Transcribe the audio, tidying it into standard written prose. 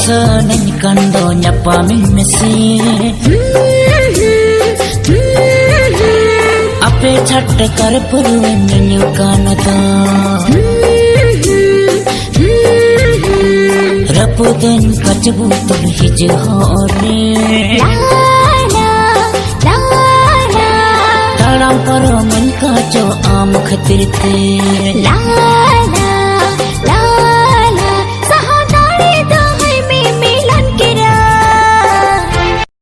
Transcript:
Seneng kando nyapa mimesi Ape chatte kar puruwen nyukanata Rapuden kacabutul hijhore Talam paro man kaco am khatirte